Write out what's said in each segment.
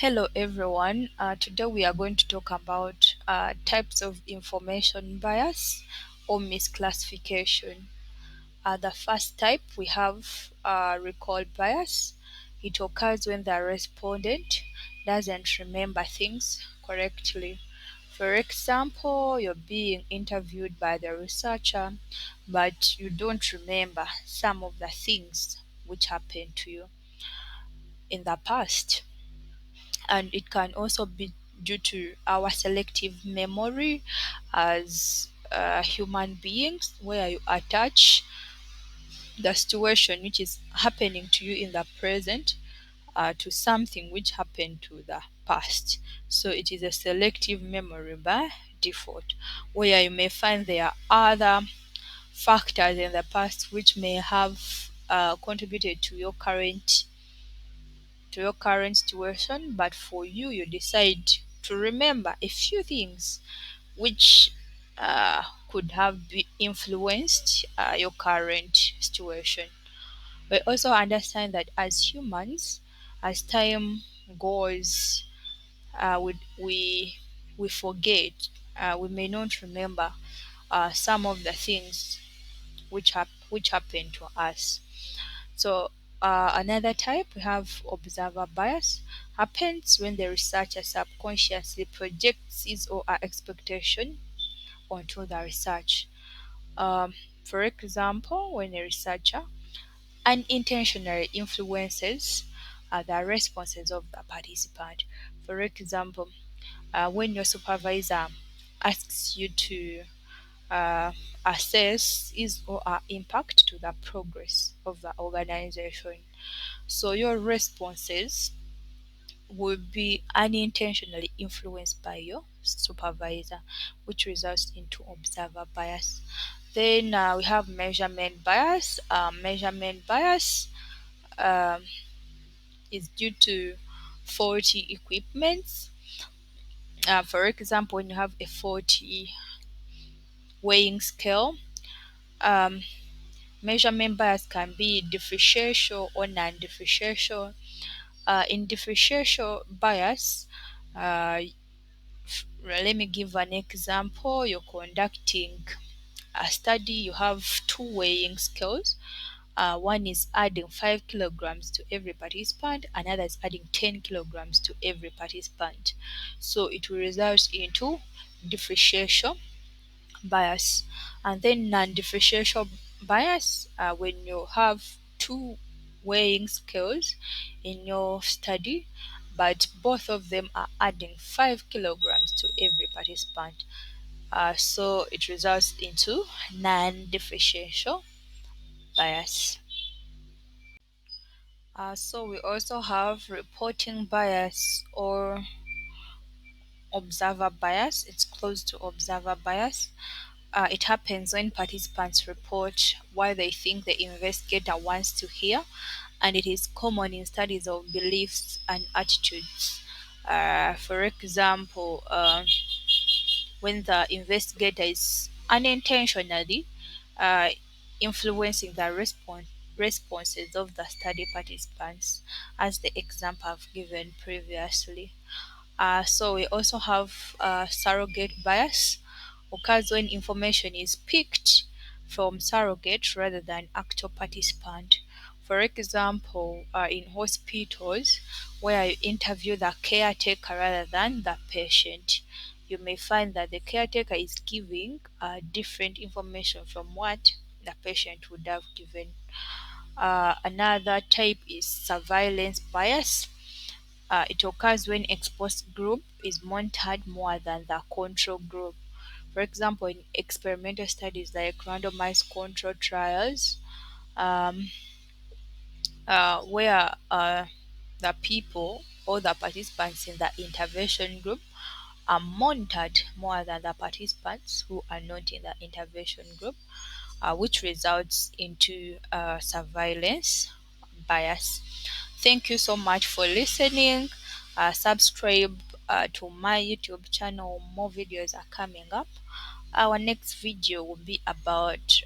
Hello everyone. Today we are going to talk about types of information bias or misclassification. The first type we have recall bias. It occurs when the respondent doesn't remember things correctly. For example, you're being interviewed by the researcher, but you don't remember some of the things which happened to you in the past, and it can also be due to our selective memory as human beings, where you attach the situation which is happening to you in the present to something which happened to the past. So it is a selective memory by default, where you may find there are other factors in the past which may have contributed to your current situation, but for you, you decide to remember a few things which could have influenced your current situation. We also understand that as humans, as time goes, we forget. We may not remember some of the things which happened to us. So another type we have observer bias happens when the researcher subconsciously projects his or her expectation onto the research. Um, for example, when a researcher unintentionally influences the responses of the participant. For example, when your supervisor asks you to uh, assess his or her impact to the progress of the organization. So your responses will be unintentionally influenced by your supervisor, which results into observer bias. Then we have measurement bias. Measurement bias um, is due to faulty equipment. For example, when you have a faulty weighing scale, um, measurement bias can be differential or non-differential. In differential bias, uh, let me give an example. You're conducting a study, you have two weighing scales. One is adding 5 kilograms to every participant, another is adding 10 kilograms to every participant. So it will result into differentiation bias. And then non-differential bias, when you have two weighing scales in your study, but both of them are adding 5 kilograms to every participant. So it results into non-differential bias. So we also have reporting bias or observer bias. It's close to observer bias. It happens when participants report what they think the investigator wants to hear, and it is common in studies of beliefs and attitudes. For example, when the investigator is unintentionally uh, influencing the responses of the study participants, as the example I've given previously. So we also have surrogate bias, occurs when information is picked from surrogate rather than actual participant. For example, in hospitals where you interview the caretaker rather than the patient, you may find that the caretaker is giving different information from what the patient would have given. Another type is surveillance bias. It occurs when exposed group is monitored more than the control group. For example, in experimental studies like randomized control trials, um, where the people or the participants in the intervention group are monitored more than the participants who are not in the intervention group, which results into surveillance bias. Thank you so much for listening. Subscribe to my YouTube channel. More videos are coming up. Our next video will be about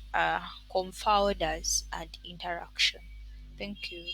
confounders and interaction. Thank you.